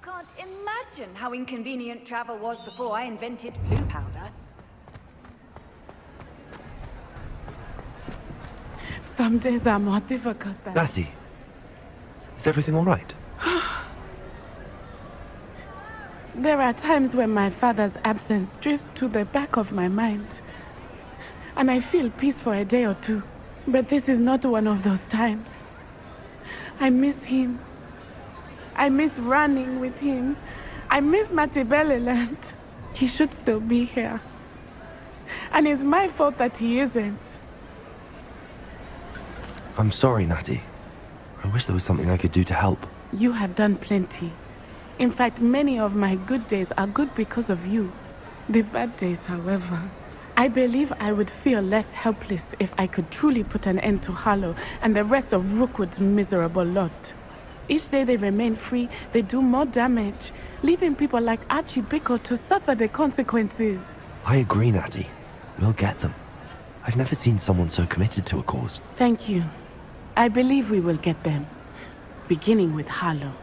can't imagine how inconvenient travel was before I invented flu powder. Some days are more difficult than... Lassie, is everything all right? There are times when my father's absence drifts to the back of my mind. And I feel peace for a day or two. But this is not one of those times. I miss him. I miss running with him. I miss Matibeleland. He should still be here. And it's my fault that he isn't. I'm sorry, Natty. I wish there was something I could do to help. You have done plenty. In fact, many of my good days are good because of you. The bad days, however, I believe I would feel less helpless if I could truly put an end to Harlow and the rest of Rookwood's miserable lot. Each day they remain free, they do more damage, leaving people like Archie Bickle to suffer the consequences. I agree, Natty. We'll get them. I've never seen someone so committed to a cause. Thank you. I believe we will get them, beginning with Harlow.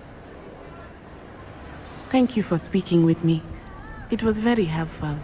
Thank you for speaking with me. It was very helpful.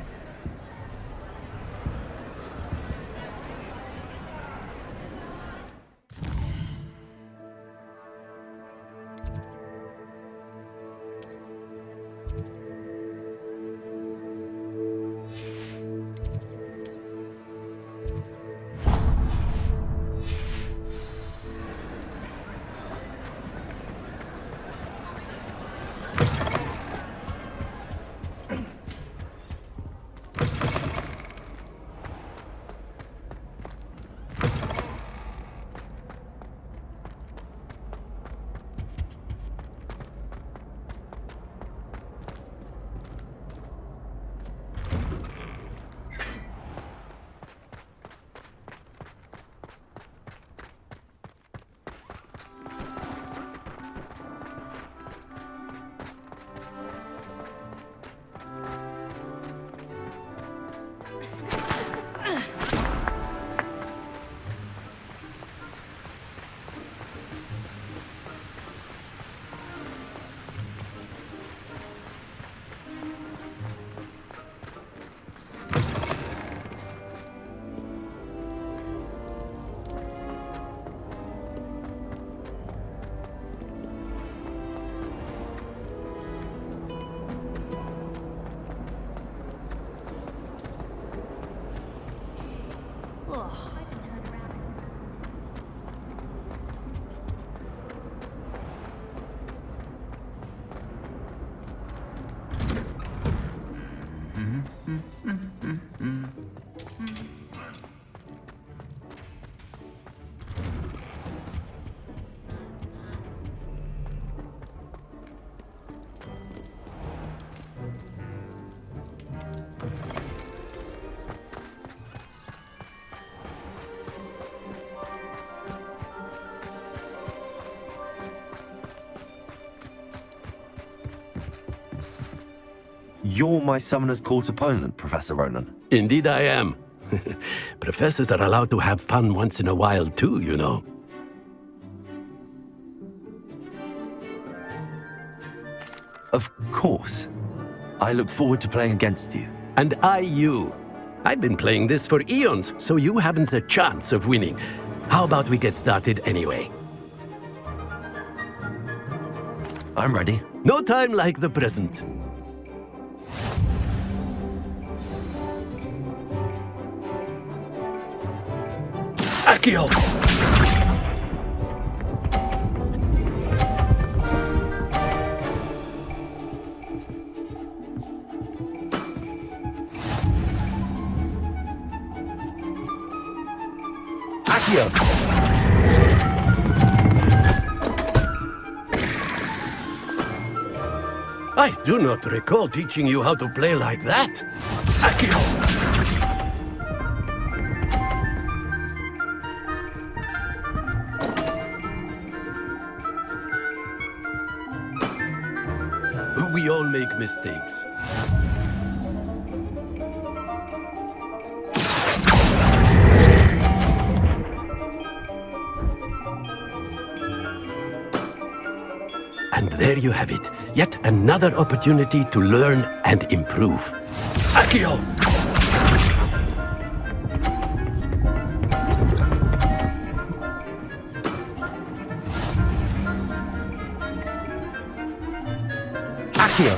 You're my Summoner's Court opponent, Professor Ronan. Indeed I am. Professors are allowed to have fun once in a while too, you know. Of course. I look forward to playing against you. And I you. I've been playing this for eons, so you haven't a chance of winning. How about we get started anyway? I'm ready. No time like the present. Accio! Accio! I do not recall teaching you how to play like that. Accio! We all make mistakes. And there there you have it. Yet another opportunity to learn and improve. Accio! Accio!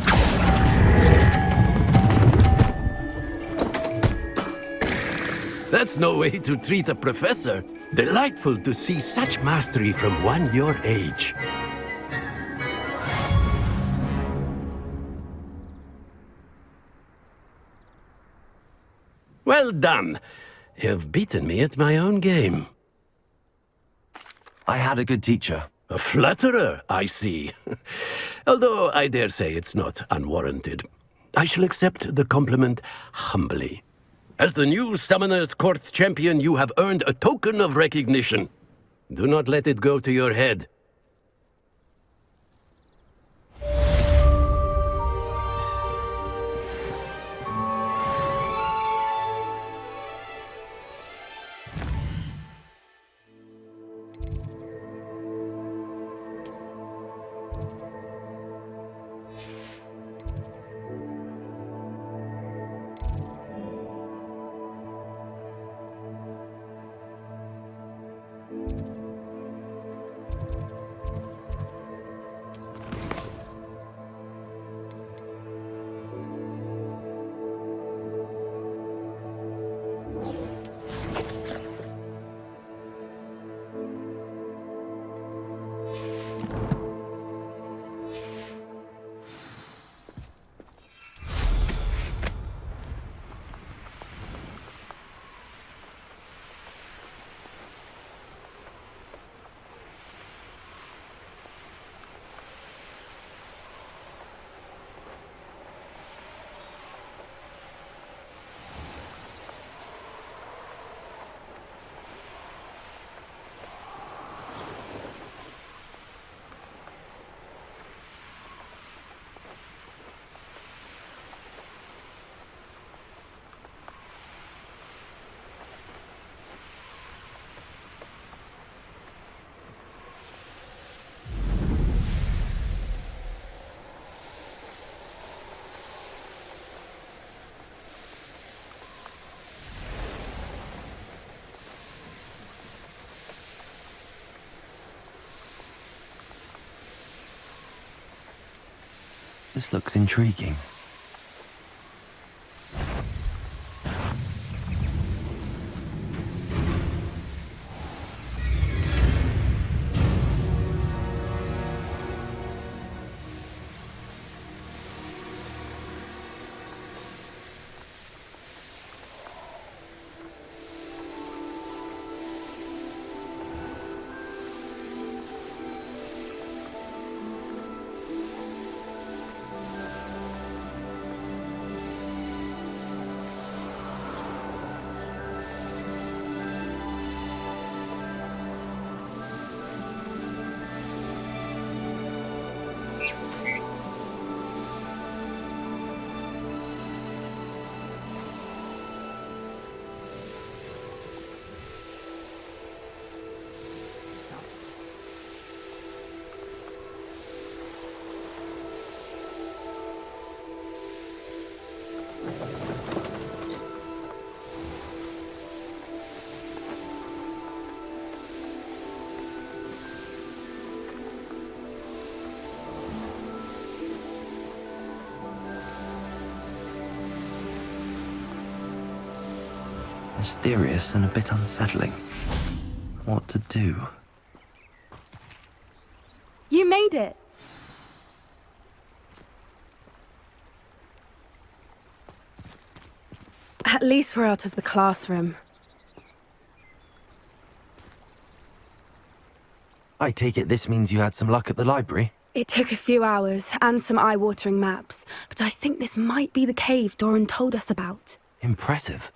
That's no way to treat a professor. Delightful to see such mastery from one your age. Well done. You've beaten me at my own game. I had a good teacher. A flatterer, I see. Although I dare say it's not unwarranted. I shall accept the compliment humbly. As the new Summoner's Court champion, you have earned a token of recognition. Do not let it go to your head. This looks intriguing. Mysterious and a bit unsettling. What to do? You made it! At least we're out of the classroom. I take it this means you had some luck at the library? It took a few hours and some eye-watering maps, but I think this might be the cave Doran told us about. Impressive.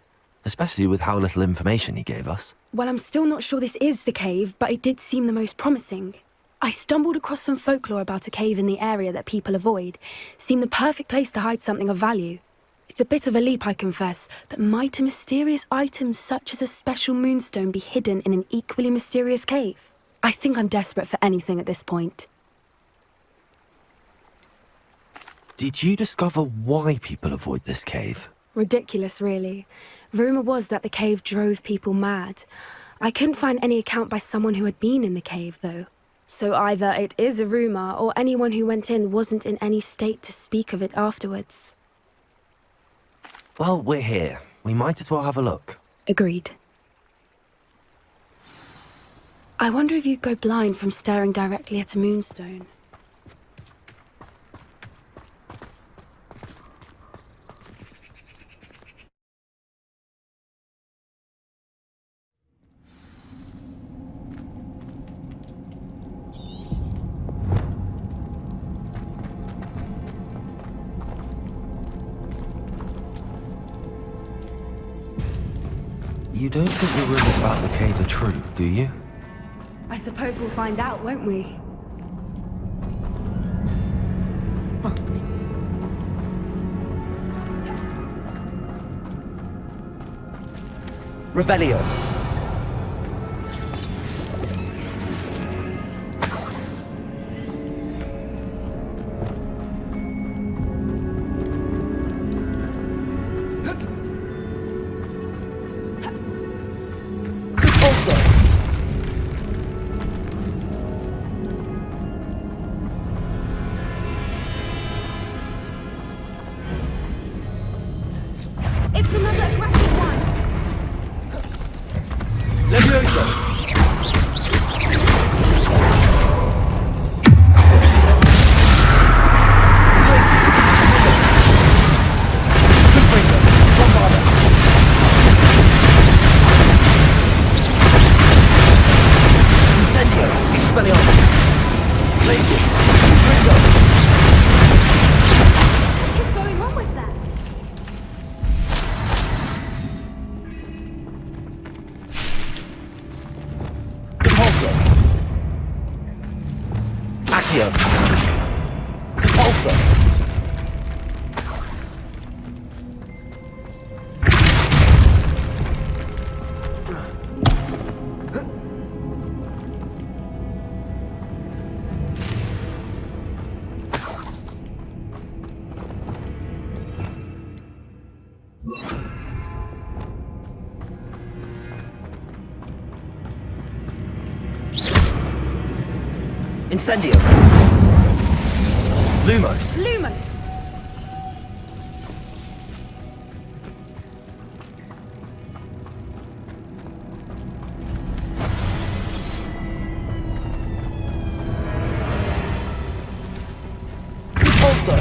Especially with how little information he gave us. Well, I'm still not sure this is the cave, but it did seem the most promising. I stumbled across some folklore about a cave in the area that people avoid. Seemed the perfect place to hide something of value. It's a bit of a leap, I confess, but might a mysterious item such as a special moonstone be hidden in an equally mysterious cave? I think I'm desperate for anything at this point. Did you discover why people avoid this cave? Ridiculous, really. Rumour was that the cave drove people mad. I couldn't find any account by someone who had been in the cave, though. So either it is a rumour, or anyone who went in wasn't in any state to speak of it afterwards. Well, we're here. We might as well have a look. Agreed. I wonder if you'd go blind from staring directly at a moonstone. You don't think the rumors about the cave are true, do you? I suppose we'll find out, won't we? Revelio. It's another aggressive one! Levioso! What is going on with that? Accio. Repulsor. Incendio. Lumos. Lumos! Repulsor.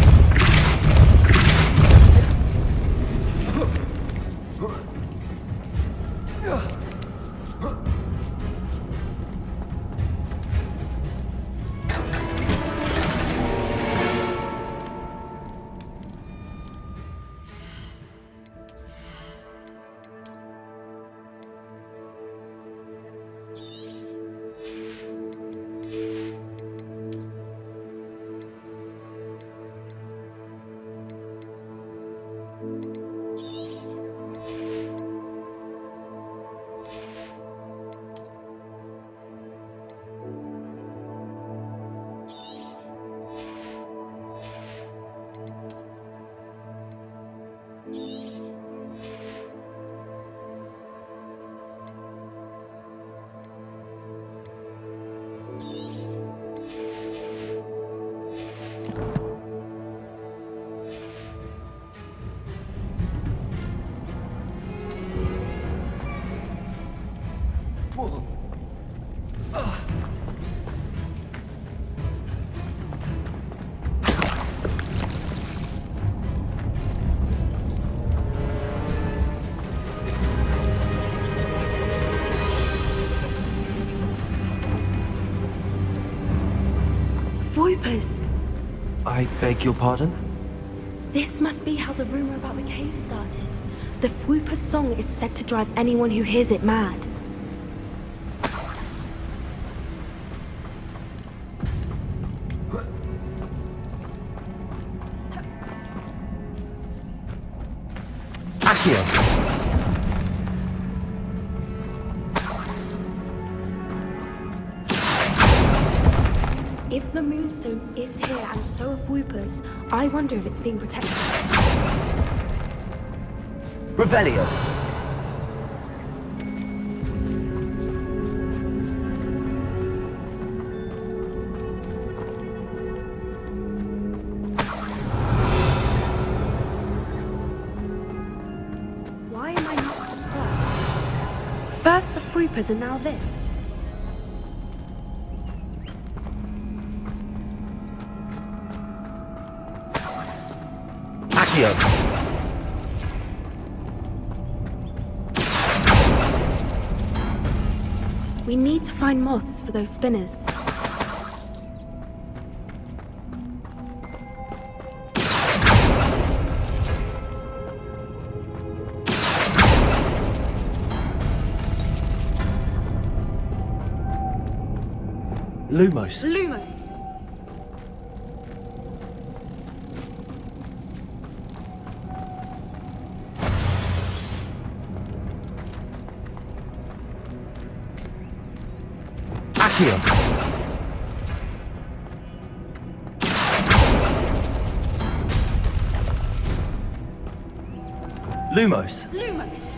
Voipers! I beg your pardon? This must be how the rumor about the cave started. The Fwooper's song is said to drive anyone who hears it mad. Accio. If the Moonstone is here and so are Whoopers, I wonder if it's being protected. Revelio. Why am I not surprised? First the Whoopers and now this. Accio. We need to find moths for those spinners. Lumos. Lumos! Accio. Lumos. Lumos!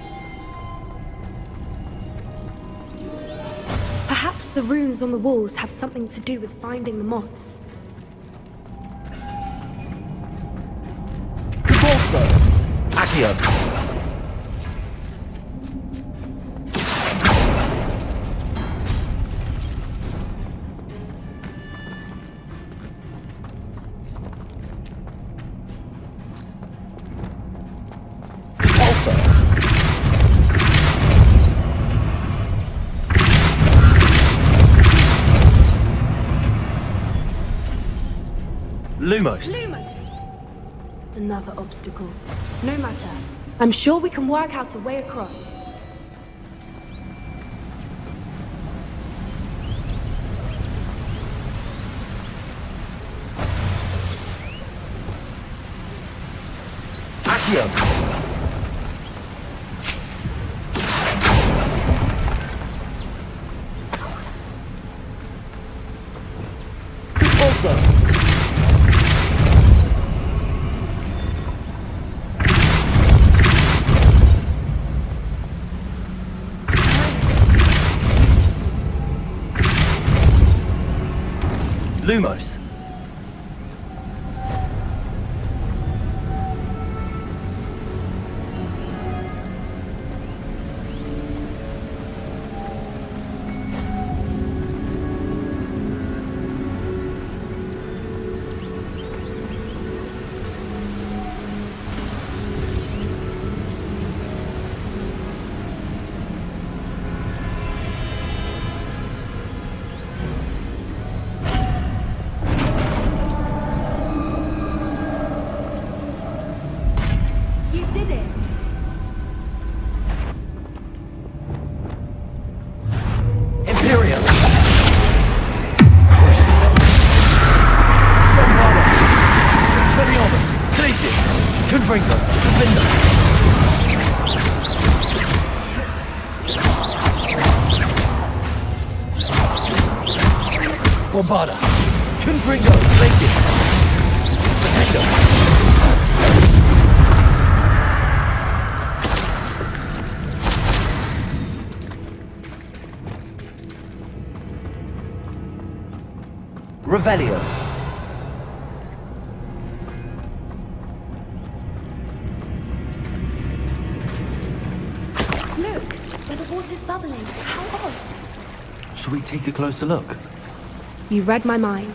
Perhaps the runes on the walls have something to do with finding the moths. Revolso. Accio. Lumos. Lumos! Another obstacle. No matter. I'm sure we can work out a way across. Accio. Also. Lumos. You did it! Imperial. Bombarda. Expelliarmus. Glacius. Confringo. Vinda. Bombarda. Confringo. Glacius. Vinda. Revelio. Look, where the water's bubbling. How odd. Shall we take a closer look? You read my mind.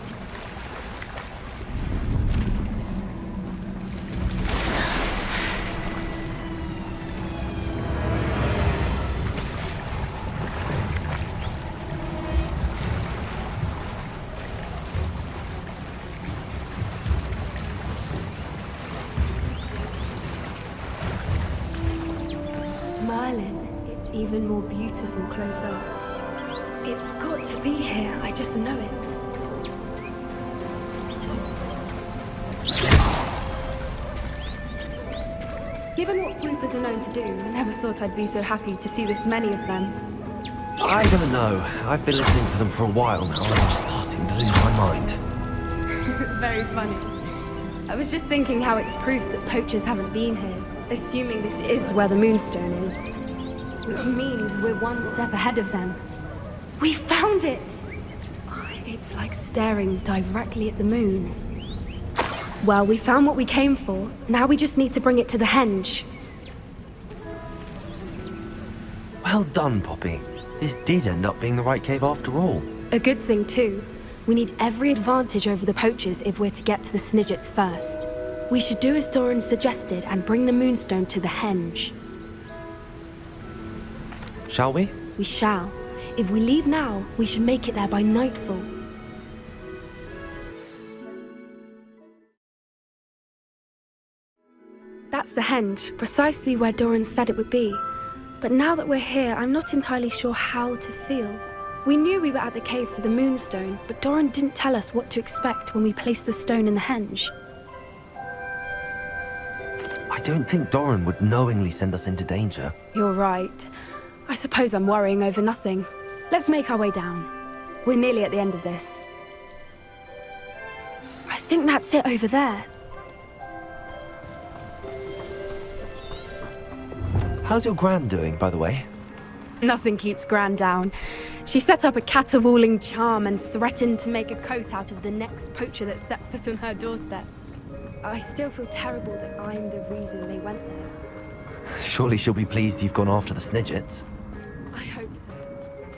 Merlin, it's even more beautiful close up. It's got to be here, I just know it. Given what Floopers are known to do, I never thought I'd be so happy to see this many of them. I don't know. I've been listening to them for a while now, and I'm starting to lose my mind. very funny. I was just thinking how it's proof that poachers haven't been here, assuming this is where the Moonstone is. Which means we're one step ahead of them. We found it! It's like staring directly at the moon. Well, we found what we came for. Now we just need to bring it to the henge. Well done, Poppy. This did end up being the right cave after all. A good thing, too. We need every advantage over the poachers if we're to get to the Snidgets first. We should do as Doran suggested and bring the Moonstone to the henge. Shall we? We shall. If we leave now, we should make it there by nightfall. That's the henge, precisely where Doran said it would be. But now that we're here, I'm not entirely sure how to feel. We knew we were at the cave for the Moonstone, but Doran didn't tell us what to expect when we placed the stone in the henge. I don't think Doran would knowingly send us into danger. You're right. I suppose I'm worrying over nothing. Let's make our way down. We're nearly at the end of this. I think that's it over there. How's your gran doing, by the way? Nothing keeps Gran down. She set up a caterwauling charm and threatened to make a coat out of the next poacher that set foot on her doorstep. I still feel terrible that I'm the reason they went there. Surely she'll be pleased you've gone after the Snidgets. I hope so.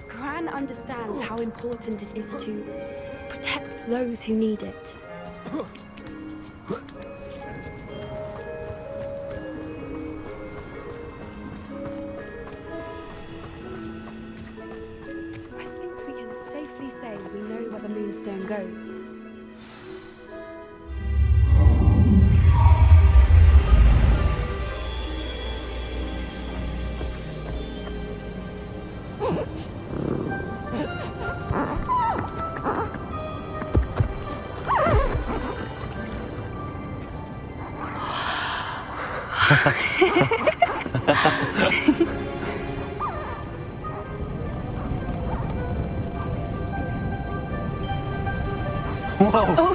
Gran understands how important it is to protect those who need it. I think we can safely say we know where the Moonstone goes. Whoa!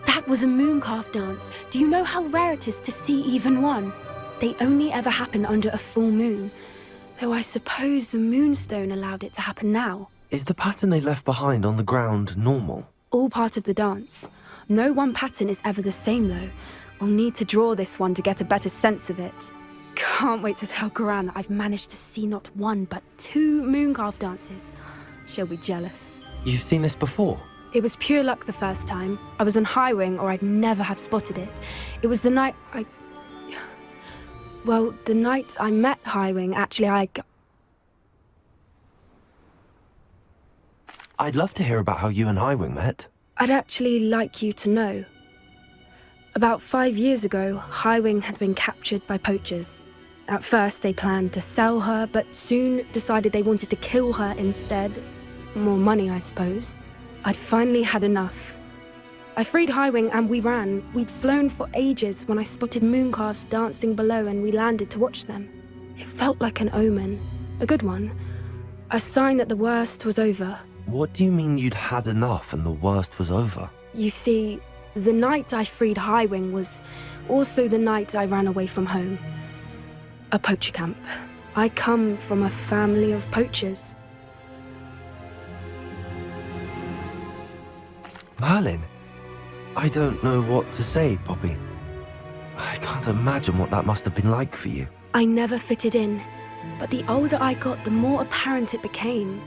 That was a mooncalf dance. Do you know how rare it is to see even one? They only ever happen under a full moon. Though I suppose the Moonstone allowed it to happen now. Is the pattern they left behind on the ground normal? All part of the dance. No one pattern is ever the same, though. We'll need to draw this one to get a better sense of it. Can't wait to tell Gran that I've managed to see not one, but 2 mooncalf dances. She'll be jealous. You've seen this before? It was pure luck the first time. I was on Highwing, or I'd never have spotted it. It was the night Well, the night I met Highwing, actually, I'd love to hear about how you and Highwing met. I'd actually like you to know. About 5 years ago, Highwing had been captured by poachers. At first, they planned to sell her, but soon decided they wanted to kill her instead. More money, I suppose. I'd finally had enough. I freed Highwing and we ran. We'd flown for ages when I spotted mooncalves dancing below and we landed to watch them. It felt like an omen. A good one. A sign that the worst was over. What do you mean you'd had enough and the worst was over? You see, the night I freed Highwing was also the night I ran away from home. A poacher camp. I come from a family of poachers. Merlin? I don't know what to say, Poppy. I can't imagine what that must have been like for you. I never fitted in, but the older I got, the more apparent it became.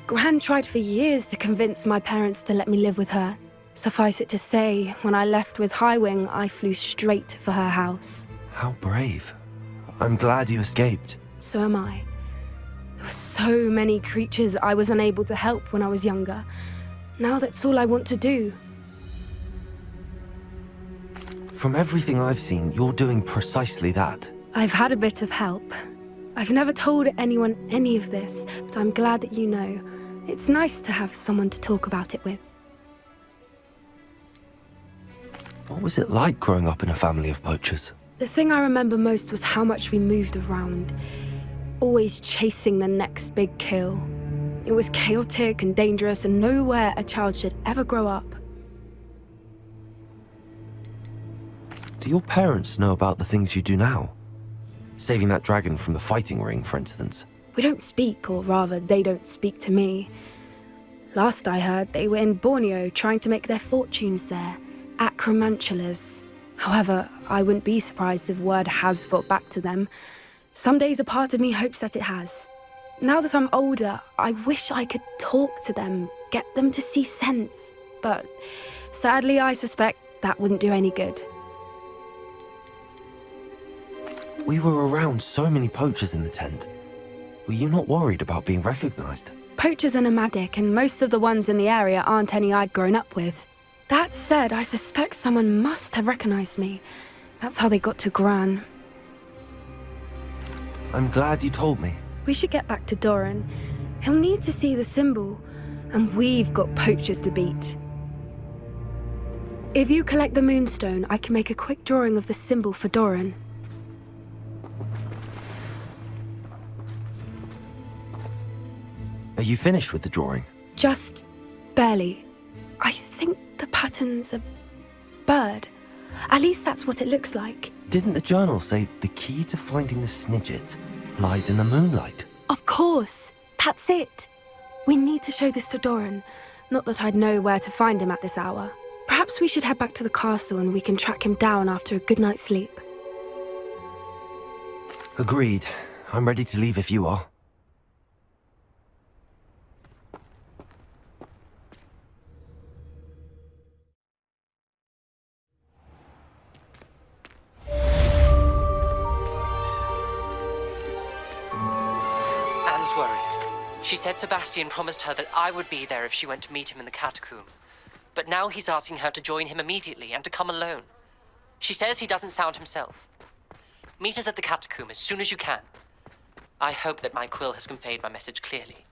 Gran tried for years to convince my parents to let me live with her. Suffice it to say, when I left with Highwing, I flew straight for her house. How brave. I'm glad you escaped. So am I. There were so many creatures I was unable to help when I was younger. Now that's all I want to do. From everything I've seen, you're doing precisely that. I've had a bit of help. I've never told anyone any of this, but I'm glad that you know. It's nice to have someone to talk about it with. What was it like growing up in a family of poachers? The thing I remember most was how much we moved around, always chasing the next big kill. It was chaotic and dangerous and nowhere a child should ever grow up. Do your parents know about the things you do now? Saving that dragon from the fighting ring, for instance. We don't speak, or rather, they don't speak to me. Last I heard, they were in Borneo trying to make their fortunes there, acromantulas. However, I wouldn't be surprised if word has got back to them. Some days a part of me hopes that it has. Now that I'm older, I wish I could talk to them, get them to see sense. But sadly, I suspect that wouldn't do any good. We were around so many poachers in the tent. Were you not worried about being recognized? Poachers are nomadic, and most of the ones in the area aren't any I'd grown up with. That said, I suspect someone must have recognized me. That's how they got to Gran. I'm glad you told me. We should get back to Doran. He'll need to see the symbol, and we've got poachers to beat. If you collect the moonstone, I can make a quick drawing of the symbol for Doran. Are you finished with the drawing? Just barely. I think the pattern's a bird. At least that's what it looks like. Didn't the journal say the key to finding the Snidget lies in the moonlight? Of course. That's it. We need to show this to Doran. Not that I'd know where to find him at this hour. Perhaps we should head back to the castle and we can track him down after a good night's sleep. Agreed. I'm ready to leave if you are. Anne's worried. She said Sebastian promised her that I would be there if she went to meet him in the catacomb. But now he's asking her to join him immediately and to come alone. She says he doesn't sound himself. Meet us at the catacomb as soon as you can. I hope that my quill has conveyed my message clearly.